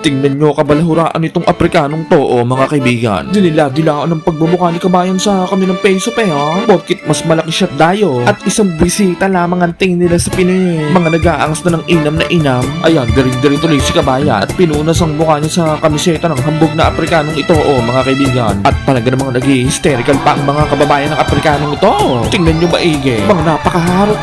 Tingnan nyo kabalahuraan itong Aprikanong to, mga kaibigan. Dinila-dilaan ng pagmumukha ni kabayan sa kami ng peso ha. Porkit mas malaki siya dayo. At isang bisita lamang ang tingin nila sa Pinoy. Mga nag-aangas na ng inam na inam. Ayan, diring-diring tuloy si kabayan. At pinunas ang mukha niya sa kamiseta ng hambog na Aprikanong ito, mga kaibigan. At talaga namang nag-hysterical pa ang mga kababayan ng Aprikanong ito. Tingnan nyo maigi. Mga napakaharot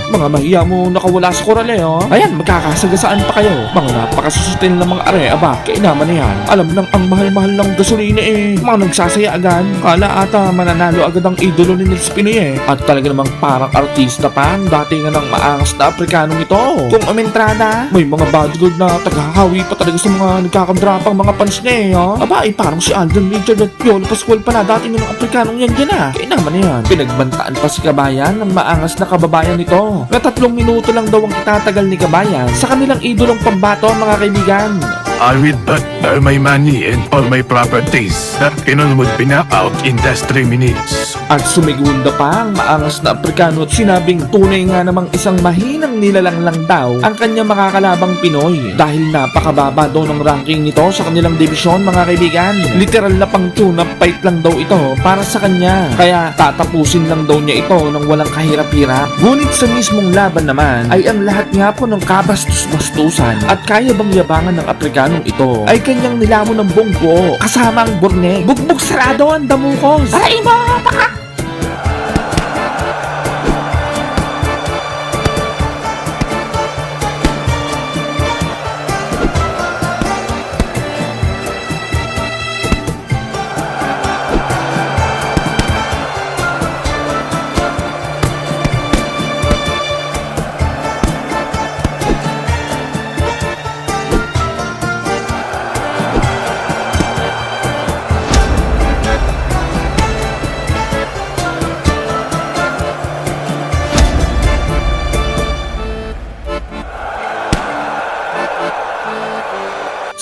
Mga mahiya mo nakawala sa koral Ayan, magkakasagasaan pa kayo. Mga napakasusutin ng mga are, aba, kainaman na yan. Alam nang ang mahal-mahal ng gasolina Mga nagsasaya agad. Kala ata mananalo agad ang idolo ni Nils Pinoy At talaga namang parang artista pa ang dati nga ng maangas na Aprikanong ito. Kung umentrada, may mga bodyguard na tagahawi pa talaga sa mga nagkakandrapang mga fans niya Aba, parang si Alden Richard at Piolo Pascual pala dati nga ng Aprikanong yan Kainaman na yan. Pinagbantaan pa si kabayan ng maangas na kababayan nito. Na 3 minuto lang daw ang itatagal ni kabayan sa kanilang idolong pambato, mga kaibigan. I will put all my money and all my properties that Pinon would pina out in just 3 minutes. At sumigunda pa ang maangas na Aprikano at sinabing tunay nga namang isang mahinang nilalang lang daw ang kanyang makakalabang Pinoy dahil napakababa daw ng ranking nito sa kanilang divisyon, mga kaibigan. Literal na pang tune-up fight lang daw ito para sa kanya. Kaya tatapusin lang daw niya ito ng walang kahirap-hirap. Ngunit sa mismong laban naman ay ang lahat nga po ng kabastos-bastusan at kaya bang yabangan ng Aprikanong ito ay kanyang nilamon ng buong buo kasama ang burne. Bugbog sarado ang damukos. Aray mo!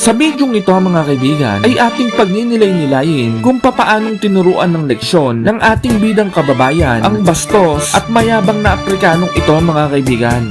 Sa bidyong ito, mga kaibigan, ay ating pagninilay-nilayin kung papaanong tinuruan ng leksyon ng ating bidang kababayan ang bastos at mayabang na Aprikanong ito, mga kaibigan.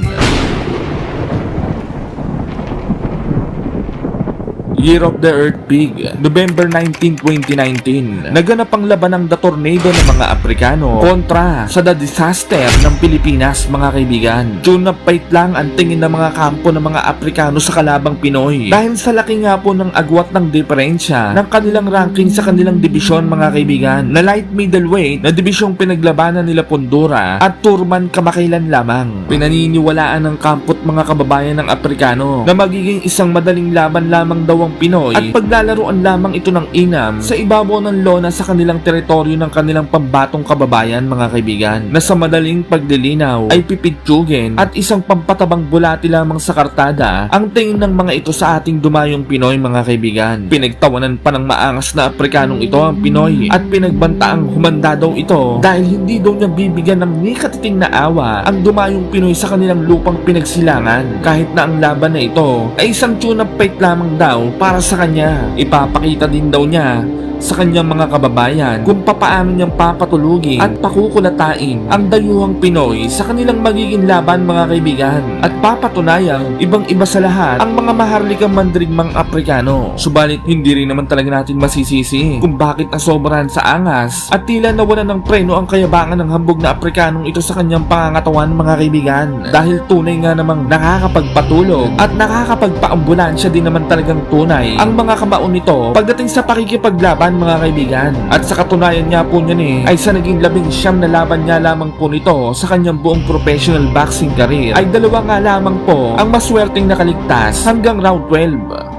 Year of the Earth Pig, November 19, 2019. Naganap ang laban ng The Tornado ng mga Aprikano kontra sa The Disaster ng Pilipinas, mga kaibigan. Tune-up fight lang ang tingin ng mga kampo ng mga Aprikano sa kalabang Pinoy. Dahil sa laki nga po ng agwat ng diferensya ng kanilang ranking sa kanilang dibisyon, mga kaibigan, na light middleweight na dibisyong pinaglabanan nila Pondura at Turman kamakailan lamang. Pinaniniwalaan ng kampot mga kababayan ng Aprikano na magiging isang madaling laban lamang daw ang Pinoy at paglalaruan lamang ito ng inam sa ibabaw ng lona sa kanilang teritoryo ng kanilang pambatong kababayan, mga kaibigan, na sa madaling paglilinaw ay pipitsugin at isang pampatabang bulati lamang sa kartada ang tingin ng mga ito sa ating dumayong Pinoy, mga kaibigan. Pinagtawanan pa ng maangas na Aprikanong ito ang Pinoy at pinagbantaang humanda daw ito dahil hindi daw niya bibigyan ng nikatiting na awa ang dumayong Pinoy sa kanilang lupang pinagsilangan kahit na ang laban na ito ay isang tune-up fight lamang daw para sa kanya. Ipapakita din daw niya sa kanyang mga kababayan kung papaano niyang papatulugin at pakukulatain ang dayuhang Pinoy sa kanilang magiging laban, mga kaibigan, at papatunayang ibang-iba sa lahat ang mga maharlikang mandirigmang Aprikano. Subalit hindi rin naman talaga natin masisisi kung bakit nasobrahan sa angas at tila nawala ng preno ang kayabangan ng hambog na Aprikanong ito sa kanyang pangangatawan, mga kaibigan, dahil tunay nga namang nakakapagpatulog at nakakapagpaambulansya din naman talagang tunay ang mga kabaon nito pagdating sa pakikipaglaban, mga kaibigan. At sa katunayan niya po niyan ay sa naging 19 na laban niya lamang po nito sa kanyang buong professional boxing career ay 2 nga lamang po ang maswerteng nakaligtas hanggang round 12.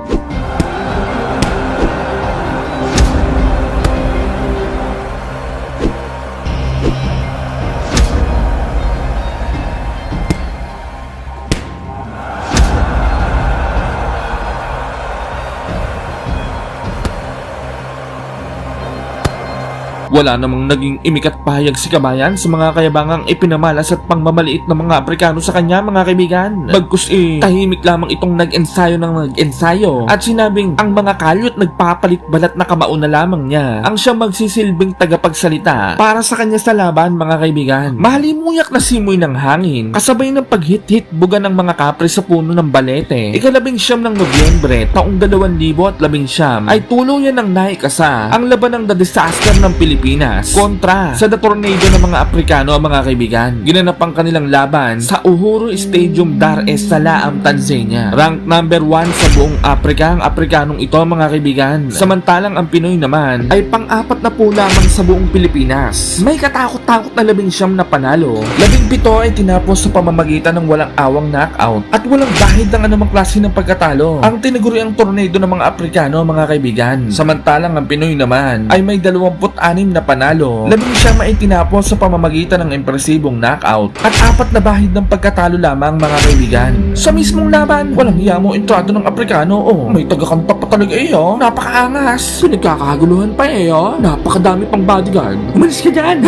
Wala namang naging imikat pahayag si Kabayan sa mga kayabangang ipinamalas at pangmamaliit ng mga Aprikano sa kanya, mga kaibigan. Bagkus tahimik lamang itong nag-ensayo ng nag-ensayo at sinabing ang mga kalyot nagpapalit balat na kamao na lamang niya ang siyang magsisilbing tagapagsalita para sa kanya sa laban, mga kaibigan. Mahalimuyak na simoy ng hangin kasabay ng paghit-hit buga ng mga kapre sa puno ng balete. Ika-19 ng Nobyembre taong 2019 ay tuluyan ng naikasa ang laban ng The Disaster ng Pilipinas kontra sa The Tornado ng mga Aprikano, mga kaibigan. Ginanap ang kanilang laban sa Uhuru Stadium, Dar es Salaam, Tanzania. Rank number 1 sa buong Afrika ang Aprikanong ito, mga kaibigan. Samantalang ang Pinoy naman ay pang-apat na po lamang sa buong Pilipinas. May katakot-takot na 19 na panalo. 17 ay tinapos sa pamamagitan ng walang awang knockout at walang bahid ng anumang klase ng pagkatalo. Ang tinaguriang tornado ng mga Aprikano, mga kaibigan. Samantalang ang Pinoy naman ay may 26 na panalo. 19 ay tinapos sa pamamagitan ng impresibong knockout at 4 na bahid ng pagkatalo lamang, mga kaibigan. Sa mismong laban, walang hiya mo entrado ng Aprikano. May tagakanta pa talaga napakaangas. Pinagkakaguluhan pa napakadami pang bodyguard. Umalis ka dyan!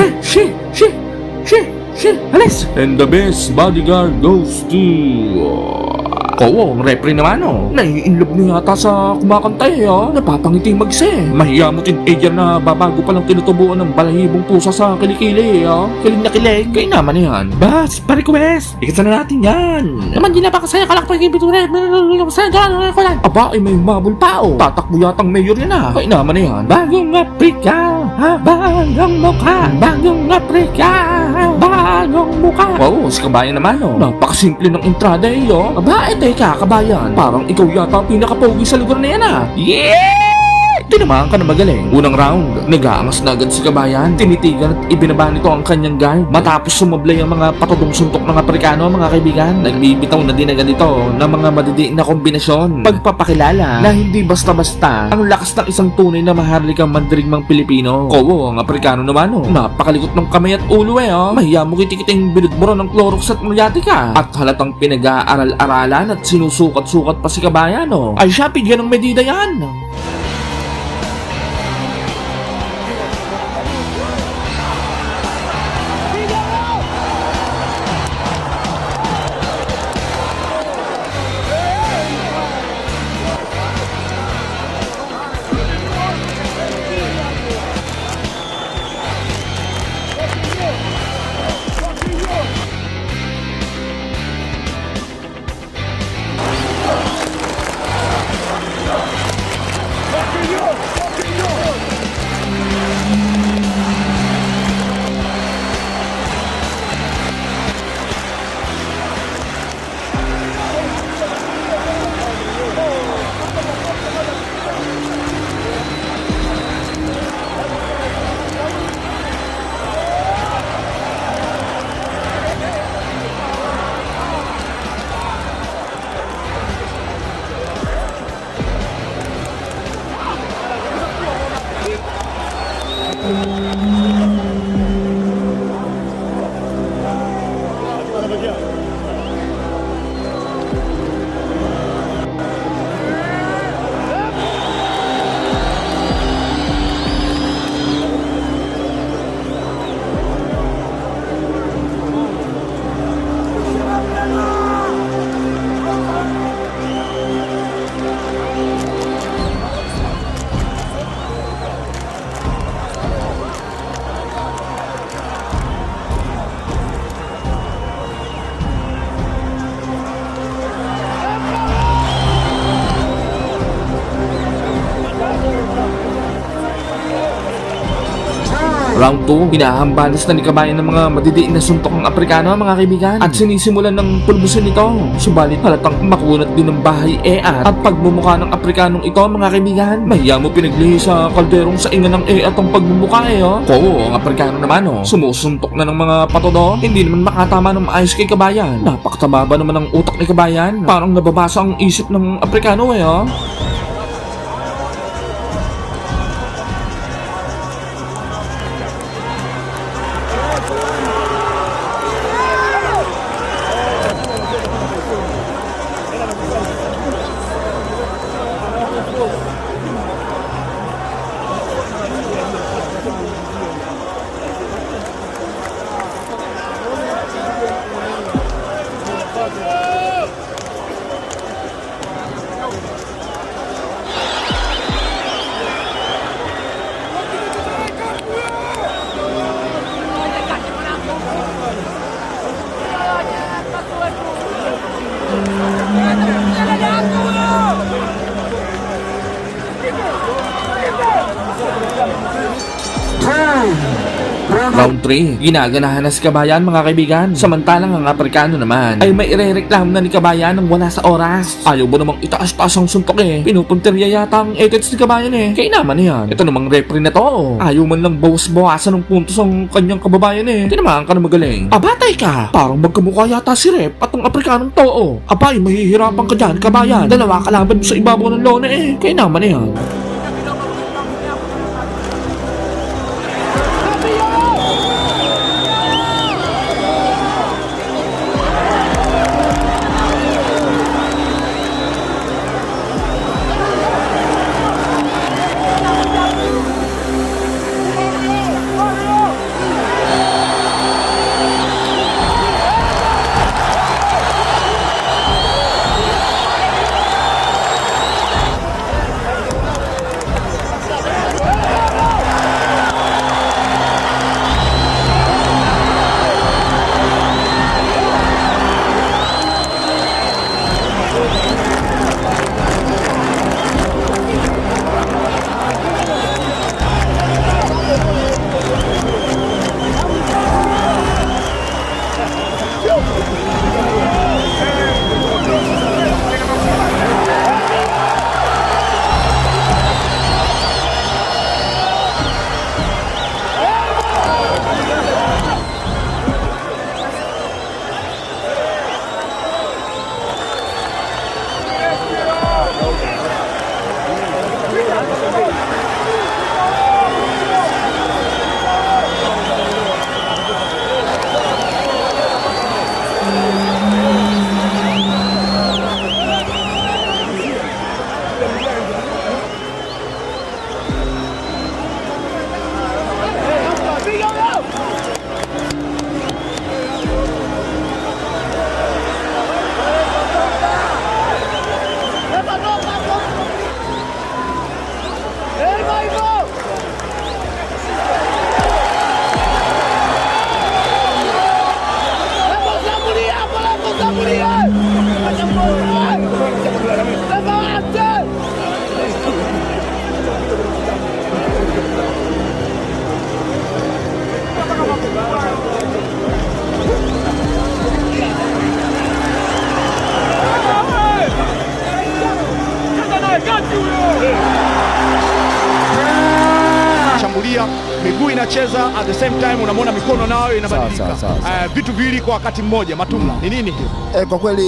Alis! And the best bodyguard goes to... Oo, ang repre naman nai-inlove mo yata sa kumakanta napapangiti magse. Mahiya mo teenager na babago palang tinutubuan ng balahibong pusa sa kilikili Kilig na kilig, kayo naman yan. Bas, pa-request! Ikita na natin yan. Naman di napakasaya kalak pa yung biture. Aba, ay may mabul pa tatakbo yatang mayor yan kayo naman yan. Bagong Aprika, bagong mukha. Bagong Aprika, bagong mukha. Wow, si Kabayan naman napakasimple ng entrada Aba, teka, Kabayan, parang ikaw yata ang pinakapogi sa lugar na yan Yeah! Tinamaan ka na magaling. Unang round, nag-aangas na agad si Kabayan. Tinitigan at ibinaba nito ang kanyang guard. Matapos sumablay ang mga patutong suntok ng Aprikano, mga kaibigan, nagbibitaw na din agad ito ng mga madidiin na kombinasyon. Pagpapakilala na hindi basta-basta ang lakas ng isang tunay na maharlikang mandirigmang Pilipino. Kowo, ang Aprikano naman napakalikot ng kamay at ulo Mahiya mo kitikiting binudburo ng Clorox at Muriatica. At halatang pinag-aaral-aralan at sinusukat-sukat pa si Kabayan Ay siya, bigyan ng medida yan. Round 2, hinahambalas na ni Kabayan ng mga madidiin na suntok ng Aprikano, mga kaibigan, at sinisimulan ng pulbusin ito. Subalit halatang makunat din ng bahay at pagmumukha ng Aprikanong ito, mga kaibigan. Mahiya mo pinaglihi sa kalderong sa inga ng at ang pagmumukha Oo, ang Aprikano naman sumusuntok na ng mga patodo. Hindi naman makatama ng maayos kay Kabayan. Napakatababa naman ng utak ni Kabayan. Parang nababasa ang isip ng Aprikano Round 3, ginaganahan na si Kabayan mga kaibigan. Samantalang ang Aprikano naman ay may irereklamo na ni Kabayan ng wala sa oras. Ayaw ba namang itaas-taas ang suntok eh. Pinupuntirya yata ang edits ni Kabayan eh. Kaya naman yan. Ito namang referee na to. Ayaw man lang bawas-bawasan ng puntos ang kanyang kababayan eh. Tinamaan ka na magaling. Abatay ka. Parang magkamukha yata si Rep at ang Aprikanong to. Abay, mahihirapan ka dyan, Kabayan. Dalawa kalaban mo sa ibabaw ng lona eh. Kaya naman yan. Shambulia, miguu inacheza, at the same time unamwona mikono nayo inabadilika. Vitu viwili kwa wakati mmoja. Matumla, ni nini hiyo?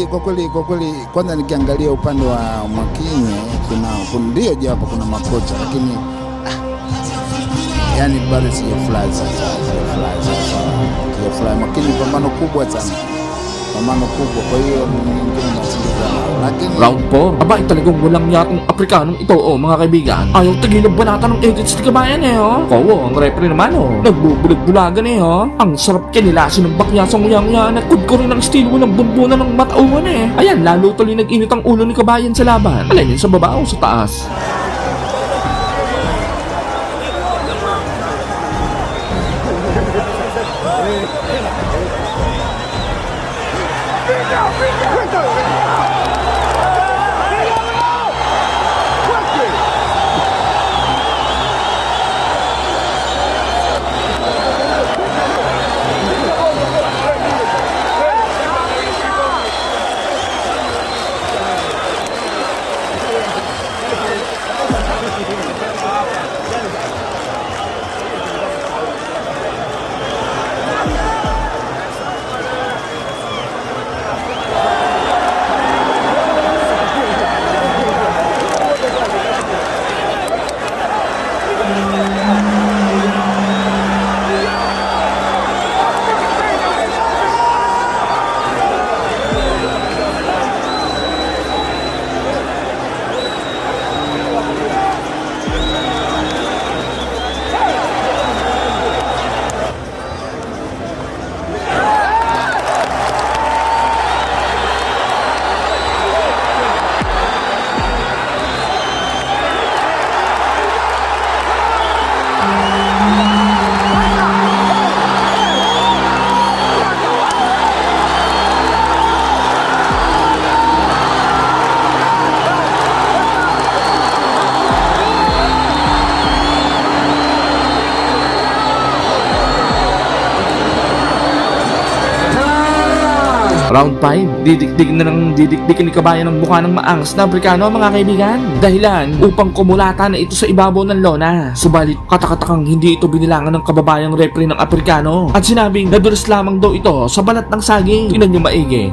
Kwa kweli kwanza nikiangalia upande wa Mwakinyo ndio japo kuna makocha lakini yani bado sijafurahi Mwakinyo pambano kubwa sana. Kwa hiyo mwingine lakini Round 4. Aba, talagang walang yatong Aprikanong ito, mga kaibigan. Ayaw tigilan banata ng edits ni Kabayan eh, Kawo, ang referee naman, nagbubulag-bulagan eh, Ang sarap kinilasin ng bakyasang uyang-uyan at ko rin ang estilo ng bunbunan ng matauhan eh. Ayan, lalo tuloy nag-init ang ulo ni Kabayan sa laban. Alin yun, sa baba o sa taas? Round 5, didikdik na ng didikdikin ni kabayan ng mukha ng maangas na Afrikano mga kaibigan. Dahilan upang kumulata na ito sa ibabaw ng lona. Subalit katakatakang hindi ito binilangan ng kababayang referee ng Afrikano at sinabing nadulas lamang daw ito sa balat ng saging. Tingnan nyo maigi.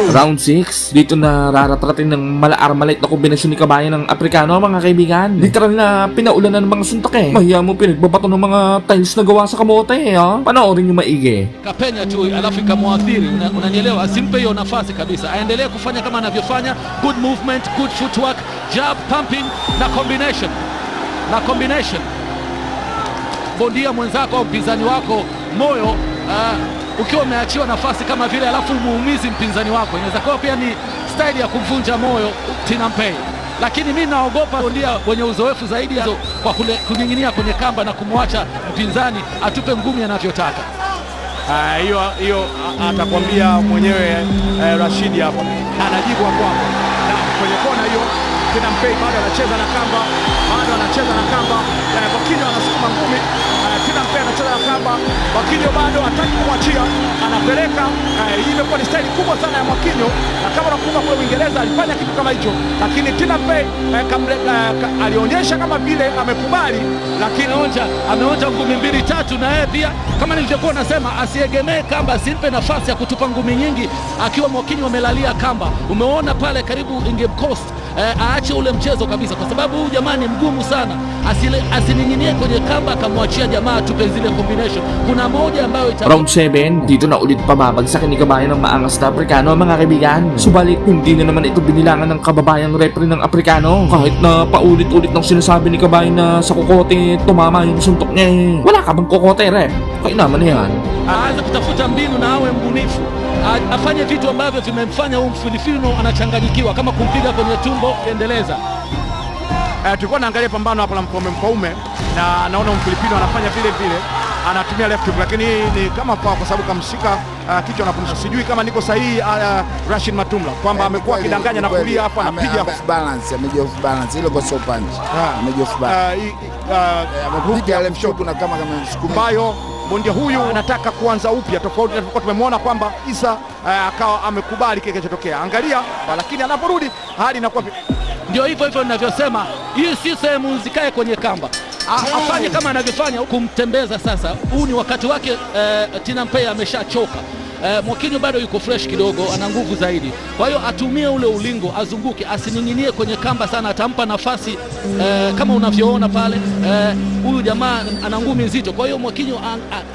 Round 6, dito na raratratin ng mala-armalite na kombinasyon ni kabayan ng Afrikano mga kaibigan. Literal na pinaulan na ng mga suntok eh. Mahiya mo pinagbabato ng mga tiles na gawa sa kamote eh. Panoorin nyo maigi. Kapenya tu alafu ikamwathiri, unanielewa, asimpe hiyo nafasi kabisa, aendelee kufanya kama anavyofanya. Good movement, good footwork, jab, pumping na combination. Bondia mwenzako au mpinzani wako moyo ukiwa umeachiwa nafasi kama vile alafu muumizi mpinzani wako, inaweza kuwa pia ni staili ya kumvunja moyo Tinampay. Lakini mimi naogopa bondia wenye uzoefu zaidi kwa kuning'inia kwenye kamba na kumwacha mpinzani atupe ngumi anavyotaka. Hiyo atakwambia mwenyewe Rashidi hapo, anajibu hapo na kwenye kona hiyo. Tinampay bado anacheza na kamba, Bakinyo anasukuma ngumi, Tinampay anacheza na kamba, Bakinyo bado hataki kumwachia, anapeleka. Hii imekuwa ni staili kubwa sana ya Bakinyo, na kama unakumbuka kule Uingereza alifanya kitu kama hicho, lakini Tinampay alionyesha kama vile amekubali, lakini ameonja ngumi 2-3, na yeye pia kama nilivyokuwa nasema asiegemee kamba, asimpe nafasi ya kutupa ngumi nyingi akiwa Bakinyo amelalia kamba. Umeona pale karibu ingemcost aache ule mchezo kabisa, kwa sababu huyu jamaa ni mgumu sana. Asining'inie kwenye kamba akamwachia jamaa tupe zile combination. Kuna moja ambayo Round 7, dito na ulit pababagsakin ni kabayan ng maangas na Afrikano mga kaibigan. Subalit hindi na naman ito binilangan ng kababayang referee ng Afrikano. Kahit na paulit-ulit ng sinasabi ni kabayan na sa kokote tumama yung suntok niya eh. Wala ka bang kokote rep? Kaya naman yan. Aanze kutafuta mbinu na awe mbunifu, afanye vitu ambavyo vimemfanya huyu Mfilipino anachanganyikiwa, kama kumpiga kwenye tumbo endeleza. Tulikuwa naangalia pambano hapa la Mfaume na naona Mfilipino anafanya vile vile, anatumia left hook, lakini ni kama kwa sababu kamshika kichwa na kumshika. Sijui kama niko sahihi Rashid Matumla kwamba amekuwa akidanganya na kulia hapa, anapiga off balance, ile kwa so punch ameji off balance, amepiga left hook na kama msukuma ambayo bondia huyu anataka kuanza upya, tofauti na tulikuwa tumemwona kwamba Isa akawa amekubali kile kilichotokea. Angalia, lakini anaporudi hali inakuwa ndio hivyo ninavyosema, hii si sehemu zikae kwenye kamba, afanye kama anavyofanya kumtembeza. Sasa huu ni wakati wake. Tinampay ameshachoka. Mwakinyo bado yuko fresh kidogo, ana nguvu zaidi, kwa hiyo atumie ule ulingo, azunguke, asining'inie kwenye kamba sana, atampa nafasi. Kama unavyoona pale, huyu jamaa ana ngumi nzito, kwa hiyo Mwakinyo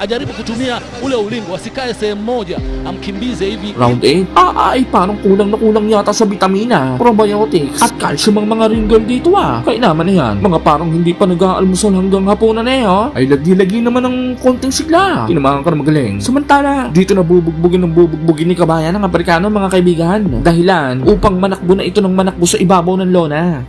ajaribu kutumia ule ulingo, asikae sehemu moja, amkimbize hivi. Round 8, ay parang kulang na kulang yata sa vitamina, probiotics at calcium ang mga ring girl dito Kaya naman yan, mga parang hindi pa nag-aalmusal hanggang hapunan ay lagi-lagi naman ng konting sigla. Tinamahan ka na magaling. Samantala, dito na bubugbugin ni kabayan ng Afrikano mga kaibigan. Dahilan upang manakbo na ito ng manakbo sa ibabaw ng lona.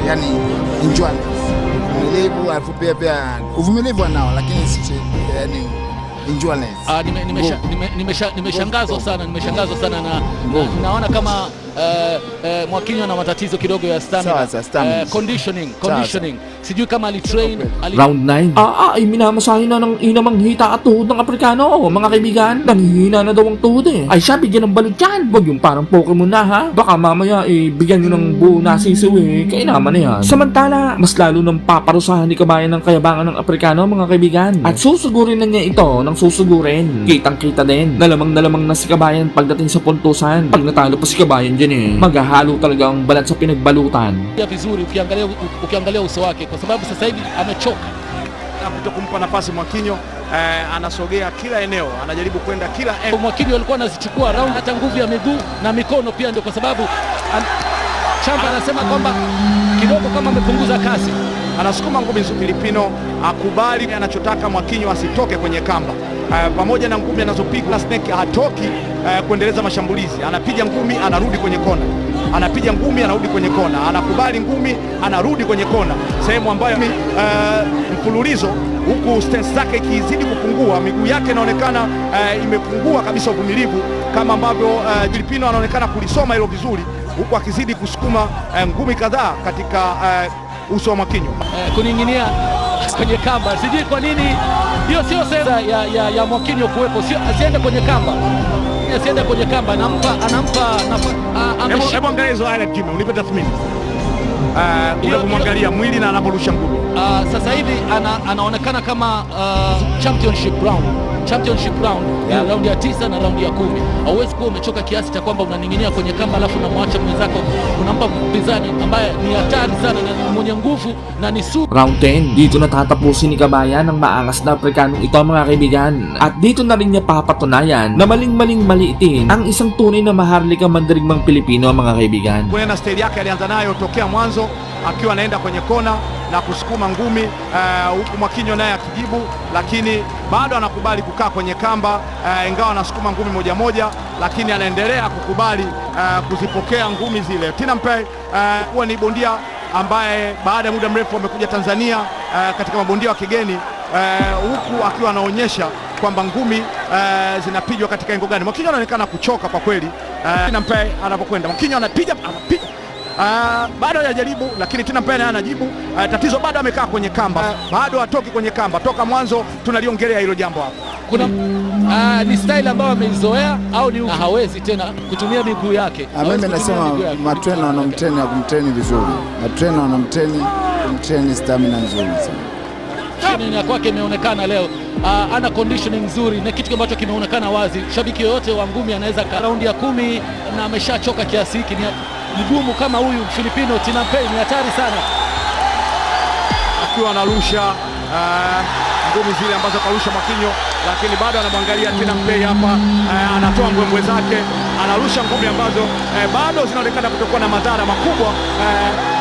yani endurance, uvumilivu, alafu pia uvumilivu anao, lakini si yani endurance. Nimeshangazwa sana na naona kama Mwakinyo na matatizo kidogo ya stamina. Stamina. Conditioning. Sijui kama alitrain Round 9. Ay minamasahin na ng inamang hita at tuhod ng Aprikano, mga kaibigan. Nanghihina na daw ang tuhod eh. Ay siya, bigyan ng balik yan. Huwag yung parang Pokemon na ha. Baka mamaya bigyan nyo ng buo na sisiw eh. Kaya naman na yan. Samantala, mas lalo nang paparusahan ni kabayan ng kayabangan ng Aprikano, mga kaibigan. At susugurin na niya ito ng susugurin. Kitang-kita din. Nalamang na si kabayan pagdating sa puntusan. Pag natalo pa si kabayan dyan eh, maghahalo talaga ang balat sa pinagbalutan. vizuri ukiangalia uso wake, kwa sababu sasa hivi amechoka. Kutokumpa nafasi Mwakinyo, anasogea kila eneo, anajaribu kwenda kila eneo. Mwakinyo alikuwa anazichukua round, hata nguvu ya miguu na mikono pia, ndio kwa sababu Chamba anasema kwamba kidogo kama amepunguza kasi. Anasukuma ngumi Filipino, akubali anachotaka Mwakinyo asitoke kwenye kamba. Pamoja na ngumi anazopiga Snake hatoki kuendeleza mashambulizi. Anapiga ngumi anarudi kwenye kona. Anapiga ngumi anarudi kwenye kona. Anakubali ngumi anarudi kwenye kona. Sehemu ambayo mfululizo huku stance zake ikizidi kupungua, miguu yake inaonekana imepungua kabisa uvumilivu, kama ambavyo Filipino anaonekana kulisoma hilo vizuri, huku akizidi kusukuma ngumi kadhaa katika uso wa Mwakinyo. Kuning'inia kwenye kamba, sijui kwa nini hiyo sio sera ya Mwakinyo kuwepo, sio asiende kwenye kamba. Asiende kwenye kamba, anampa Hebu angalia hizo highlight Jimmy, unipe tathmini. Unapomwangalia mwili na anaporusha ngumi. Sasa hivi anaonekana kama championship round, raundi ya 9 na raundi ya 10. Hauwezi kuwa umechoka kiasi cha kwamba unaning'inia kwenye kamba alafu unamwacha mwenzako, unampa mpinzani ambaye ni hatari sana na mwenye nguvu na ni Round 10, dito natatapusin ni kabayan ng maangas na Afrikanong ito, mga kaibigan. At dito na rin niya papatunayan na maling maliitin ang isang tunay na maharlikang mandirigmang Pilipino, mga kaibigan. Kuna style yake alianza nayo tokea mwanzo, akiwa anaenda kwenye kona na kusukuma ngumi, huku Mwakinyo naye akijibu, lakini bado anakubali kukaa kwenye kamba, ingawa anasukuma ngumi moja, lakini anaendelea kukubali kuzipokea ngumi zile. Tinampay huwa ni bondia ambaye baada ya muda mrefu amekuja Tanzania katika mabondia wa kigeni, huku akiwa anaonyesha kwamba ngumi zinapigwa katika engo gani. Mwakinyo anaonekana kuchoka kwa kweli. Tinampay anapokwenda, Mwakinyo anapiga bado hajajaribu, lakini Tinampay naye anajibu. Tatizo bado amekaa kwenye kamba, bado hatoki kwenye kamba. Toka mwanzo tunaliongelea hilo jambo hapa. Kuna ni style ambayo ameizoea au ni hawezi tena kutumia miguu yake. Mimi nasema matrena wanamtreni kumtreni vizuri, matrena wanamtreni kumtreni stamina nzuri sana. Chini kwake imeonekana leo ana conditioning nzuri, na kitu ambacho kimeonekana wazi, shabiki yoyote wa ngumi anaweza raundi ya 10 na ameshachoka kiasi hiki. Ni gumu kama huyu Filipino Tinampay, ni hatari sana akiwa analusha ngumi zile ambazo karusha Mwakinyo, lakini bado anamwangalia Tinampay hapa. Anatoa mbwembwe zake, anarusha ngumi ambazo bado zinaonekana kutokuwa na madhara makubwa,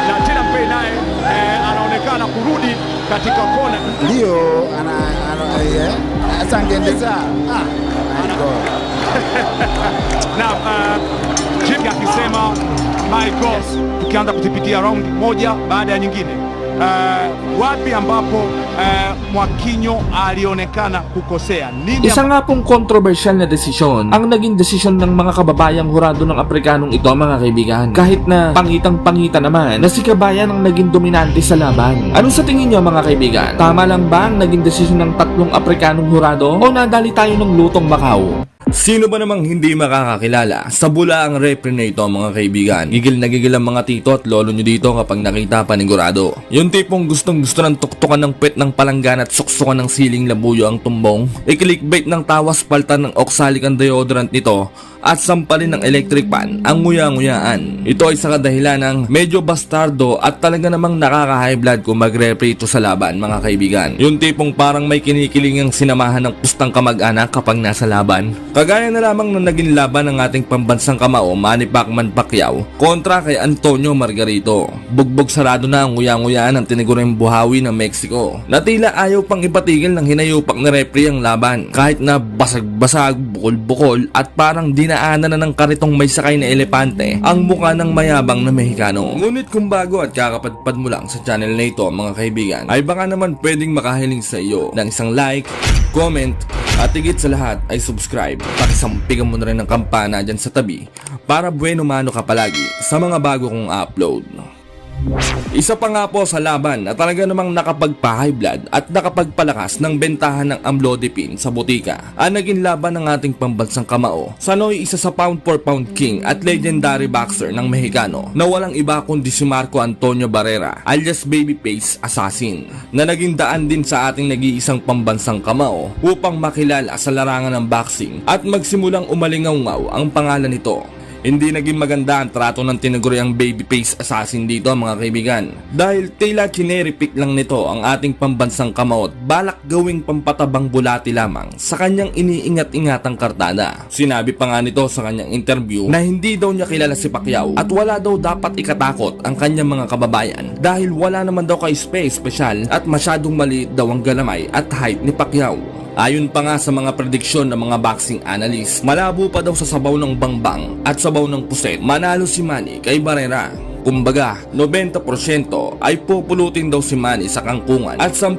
na Tinampay naye anaonekana kurudi katika kona. Ndio sasa angeendeza na Jimmy akisema my God, tukianza kuzipitia round moja baada ya nyingine, wapi ambapo Mwakinyo alionekana kukosea. Isa nga pong controversial na desisyon ang naging desisyon ng mga kababayang hurado ng Afrikanong ito, mga kaibigan. Kahit na pangitang-pangita naman na si kabayan ang naging dominante sa laban. Ano sa tingin nyo, mga kaibigan? Tama lang ba ang naging desisyon ng 3 Afrikanong hurado o nadali tayo ng lutong Macau? Sino ba namang hindi makakakilala sa bulaang referee na ito, mga kaibigan? Gigil na gigil ang mga tito at lolo nyo dito kapag nakita panigurado. Yung tipong gustong gusto ng tuktukan ng pet ng palanggan at suksukan ng siling labuyo ang tumbong. I-clickbait ng tawas paltan ng oxalic ang deodorant nito at sampalin ng electric pan ang nguya-nguyaan. Ito ay sa kadahilan ng medyo bastardo at talaga namang nakaka-high blood kung mag-referee ito sa laban, mga kaibigan. Yung tipong parang may kinikiling ang sinamahan ng pustang kamag-anak kapag nasa laban. Kagaya na lamang na naging laban ng ating pambansang kamao Manny Pacman Pacquiao kontra kay Antonio Margarito. Bugbog sarado na ang nguya-nguyaan ng tinigurang buhawi ng Mexico. Natila ayaw pang ipatigil ng hinayupak na referee ang laban kahit na basag-basag, bukol-bukol at parang di na dinaanan na ng karitong may sakay na elepante ang mukha ng mayabang na Mexicano. Ngunit kung bago at kakapadpad mo lang sa channel na ito mga kaibigan, ay baka naman pwedeng makahiling sa iyo ng isang like, comment, at higit sa lahat ay subscribe. Pakisampigan mo na rin ng kampana dyan sa tabi para bueno mano ka palagi sa mga bago kong upload. Isa pa nga po sa laban na talaga namang nakapagpa-high blood at nakapagpalakas ng bentahan ng amlodipine sa butika ang naging laban ng ating pambansang kamao sa Noy, isa sa pound for pound king at legendary boxer ng Mexicano na walang iba kundi si Marco Antonio Barrera alias Babyface Assassin, na naging daan din sa ating nag-iisang pambansang kamao upang makilala sa larangan ng boxing at magsimulang umalingaw-ngaw ang pangalan nito. Hindi naging maganda ang trato ng tinaguriang Babyface Assassin dito mga kaibigan, dahil tila chineripik lang nito ang ating pambansang kamao at balak gawing pampatabang bulati lamang sa kanyang iniingat-ingatang kartada. Sinabi pa nga nito sa kanyang interview na hindi daw niya kilala si Pacquiao at wala daw dapat ikatakot ang kanyang mga kababayan dahil wala naman daw ka-special at masyadong maliit daw ang galamay at height ni Pacquiao. Ayon pa nga sa mga prediksyon ng mga boxing analyst, malabo pa daw sa sabaw ng bangbang at sabaw ng puset manalo si Manny kay Barrera. Kumbaga, 90% ay pupulutin daw si Manny sa kangkungan at 10%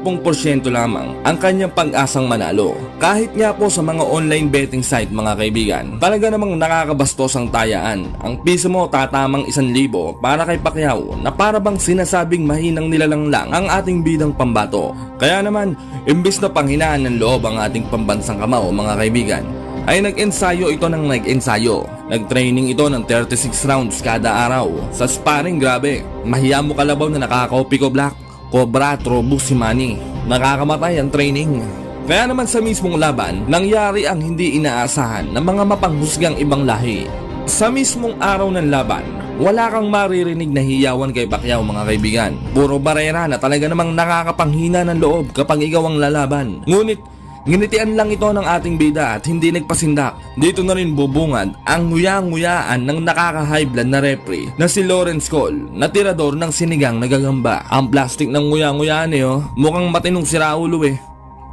lamang ang kanyang pag-asang manalo. Kahit nga po sa mga online betting site mga kaibigan, talaga namang nakakabastos ang tayaan. Ang piso mo tatamang 1,000 para kay Pacquiao na para bang sinasabing mahinang nilalang lang ang ating bidang pambato. Kaya naman, imbis na panghinaan ng loob ang ating pambansang kamao mga kaibigan, ay nag-ensayo ito ng nag-ensayo. Nag-training ito ng 36 rounds kada araw. Sa sparring, grabe, mahiya mo kalabaw na nakaka-Pico Black, Cobra, Trobo si Manny. Nakakamatay ang training. Kaya naman sa mismong laban, nangyari ang hindi inaasahan ng mga mapanghusgang ibang lahi. Sa mismong araw ng laban, wala kang maririnig na hiyawan kay Pacquiao mga kaibigan. Puro Barrera na talaga namang nakakapanghina ng loob kapag ikaw ang lalaban. Ngunit nginitian lang ito ng ating bida at hindi nagpasindak. Dito na rin bubungad ang nguya-nguyaan ng nakaka-high blood na referee na si Lawrence Cole, na tirador ng sinigang na gagamba. Ang plastic ng nguya-nguyaan mukhang matinong siraulo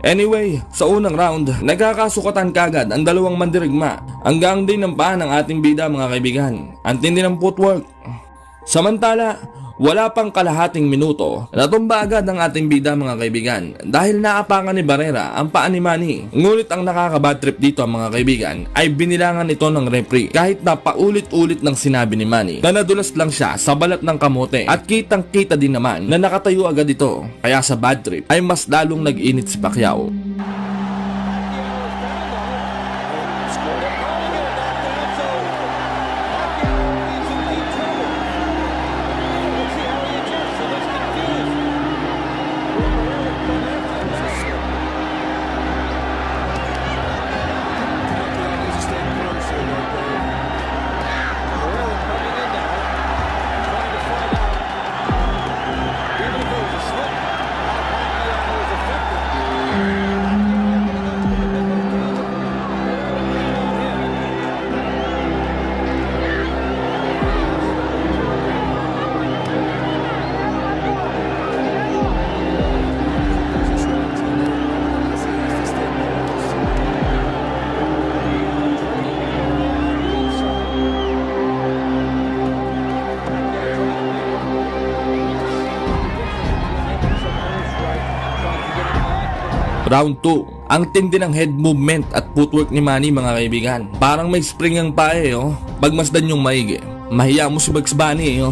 Anyway, sa unang round, nagkakasukatan kagad ang dalawang mandirigma. Hanggang din ng paa ng ating bida mga kaibigan. Ang tindi ng footwork. Samantala, wala pang kalahating minuto, natumba agad ang ating bida mga kaibigan dahil naapangan ni Barrera ang paa ni Manny. Ngunit ang nakaka-bad trip dito mga kaibigan ay binilangan ito ng referee kahit na paulit-ulit ng sinabi ni Manny na nadulas lang siya sa balat ng kamote at kitang-kita din naman na nakatayo agad ito. Kaya sa bad trip ay mas lalong nag-init si Pacquiao. Round 2. Ang tindi ng head movement at footwork ni Manny mga kaibigan. Parang may spring ang paa Pagmasdan yung maigi, mahiya mo si Bugs Bunny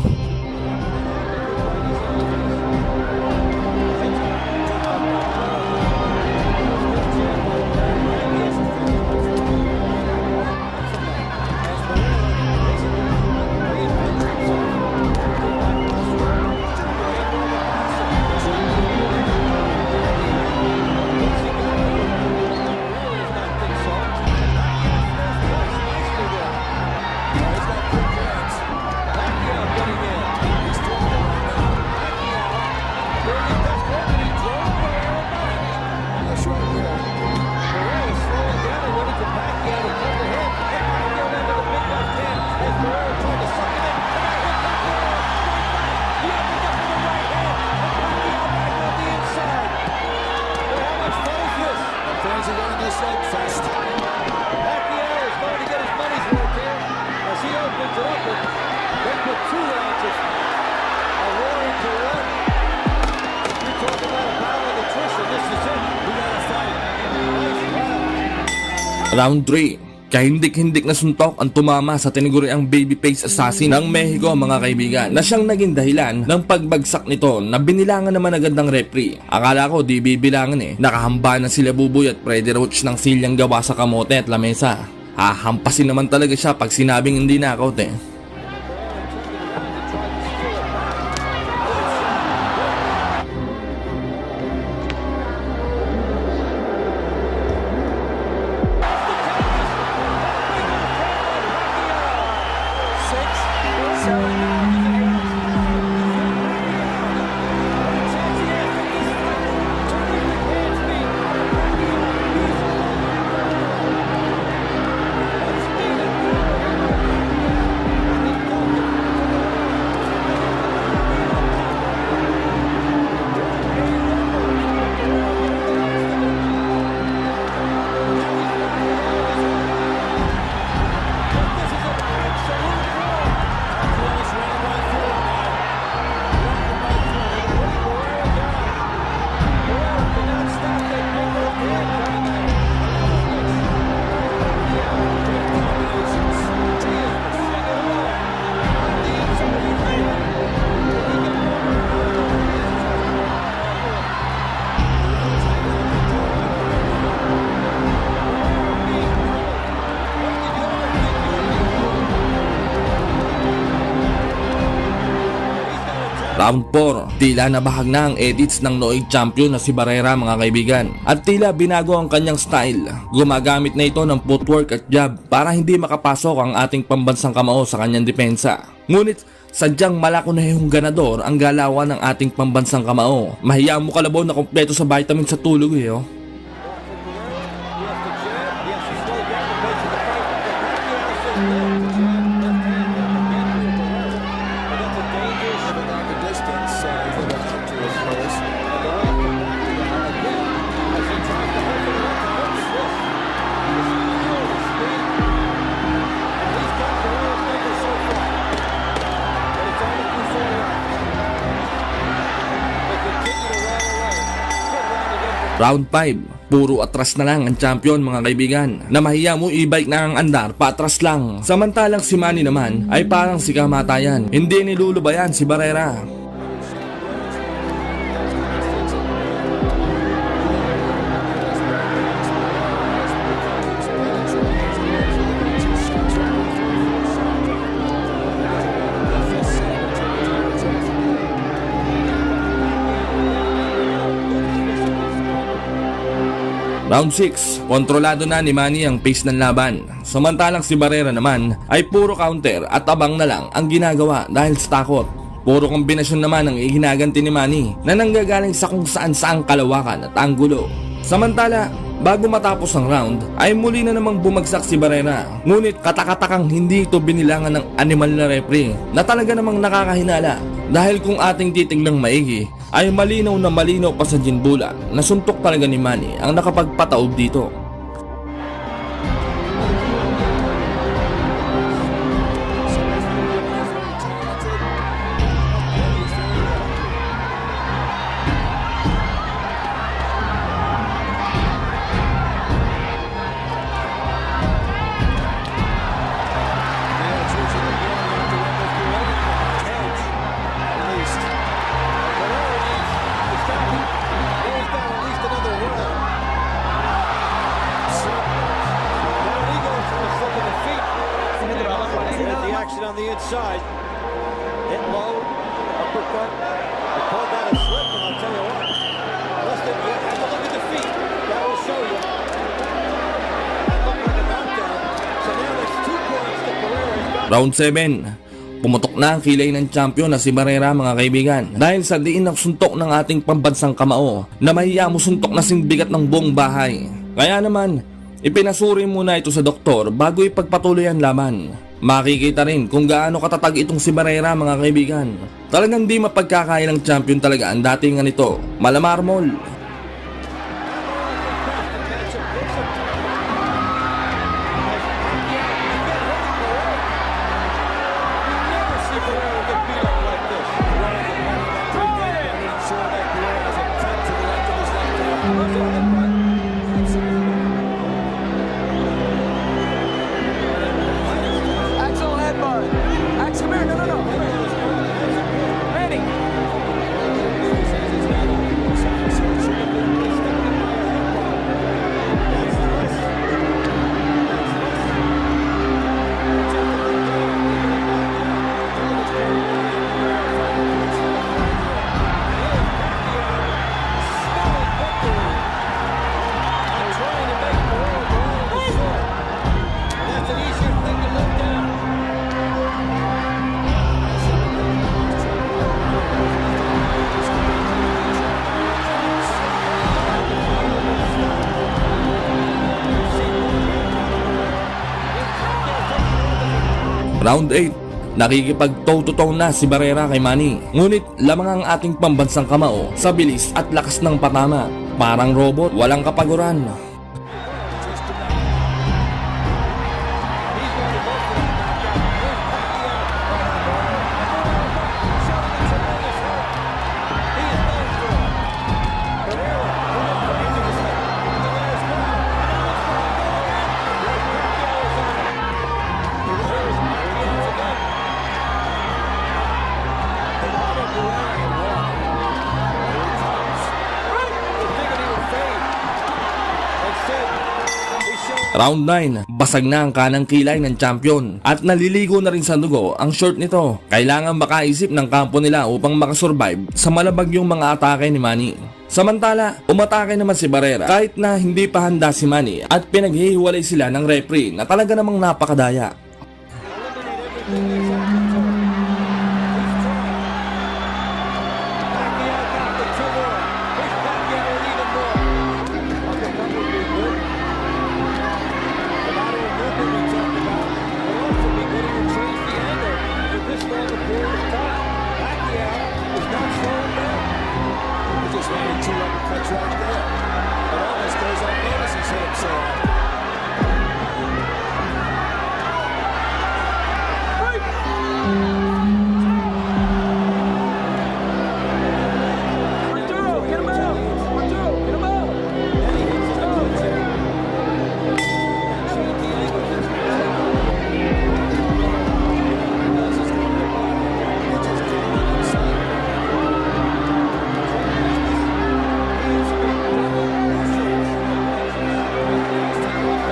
but they put 2 rounds of a war into 1. If you're talking about a battle of attrition, this is it. We gotta fight. Nice round. Round 3. Kahindik-hindik na suntok ang tumama sa tinaguriang babyface assassin ng Mexico mga kaibigan na siyang naging dahilan ng pagbagsak nito na binilangan naman agad ng referee. Akala ko di bibilangan nakahamba na sila Buboy at Freddy Roach ng silyang gawa sa kamote at lamesa. Hahampasin naman talaga siya pag sinabing hindi knockout Round 4, tila nabahag na ang edits ng Noig champion na si Barrera mga kaibigan. At tila binago ang kanyang style. Gumagamit na ito ng footwork at jab para hindi makapasok ang ating pambansang kamao sa kanyang depensa. Ngunit sadyang malako na yung ganador ang galawan ng ating pambansang kamao. Mahiya mo kalabaw na kompleto sa vitamin sa tulog Round 5, puro atras na lang ang champion mga kaibigan. Na mahiya mo i-bike na ang andar, patras lang. Samantalang si Manny naman ay parang si kamatayan. Hindi nilulubayan si Barrera. Round 6, kontrolado na ni Manny ang pace ng laban. Samantalang si Barrera naman ay puro counter at abang na lang ang ginagawa dahil sa takot. Puro kombinasyon naman ang iginaganti ni Manny na nanggagaling sa kung saan saang kalawakan at anggulo. Samantala, bago matapos ang round ay muli na namang bumagsak si Barrera. Ngunit katakatakang hindi ito binilangan ng animal na referee na talaga namang nakakahinala. Dahil kung ating titingnang maigi ay malinaw na malinaw pa sa ginbula na suntok talaga ni Manny ang nakapagpataob dito. On the inside, hit low, uppercut. They called that a slip, and I'll tell you what. Listen, you have to look at the feet. That will show you. That looked like a knockdown. So now there's 2 points to Barrera. Round 7, pumutok na ang kilay ng champion na si Barrera mga kaibigan dahil sa diin ng suntok ng ating pambansang kamao na mahiya mo suntok na singbigat ng buong bahay. Kaya naman, ipinasuri muna ito sa doktor bago ipagpatuloy ang laban. Makikita rin kung gaano katatag itong si Barrera mga kaibigan. Talagang di mapagkakaya ng champion talaga ang datingan nito. Malamarmol. Round 8, nakikipag-toe-to-toe na si Barrera kay Manny. Ngunit lamang ang ating pambansang kamao sa bilis at lakas ng patama. Parang robot, walang kapaguran. Round 9, basag na ang kanang kilay ng champion at naliligo na rin sa dugo ang short nito. Kailangan makaisip ng kampo nila upang makasurvive sa malabagyong mga atake ni Manny. Samantala, umatake naman si Barrera kahit na hindi pa handa si Manny at pinaghihiwalay sila ng referee na talaga namang napakadaya.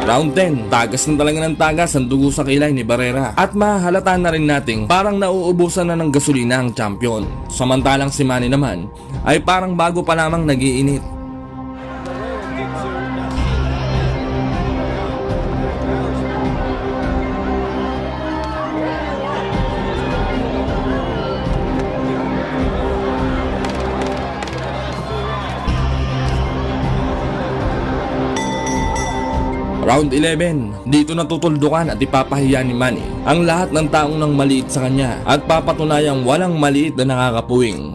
Round 10, tagas na talaga ng tagas ang dugo sa kilay ni Barrera at mahalata na rin nating parang nauubusan na ng gasolina ang champion. Samantalang si Manny naman ay parang bago pa lamang nag-iinit. Round 11, dito natutuldukan at ipapahiya ni Manny ang lahat ng taong nang maliit sa kanya at papatunayang walang maliit na nakakapuwing.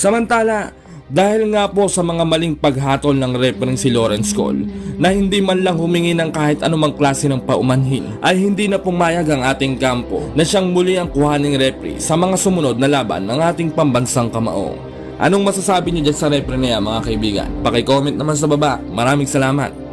Samantala, dahil nga po sa mga maling paghatol ng referee si Lawrence Cole na hindi man lang humingi ng kahit anumang klase ng paumanhin, ay hindi na pumayag ang ating kampo na siyang muli ang kuhaning referee sa mga sumunod na laban ng ating pambansang kamao. Anong masasabi niyo dyan sa referee na yan, mga kaibigan? Paki-comment naman sa baba. Maraming salamat.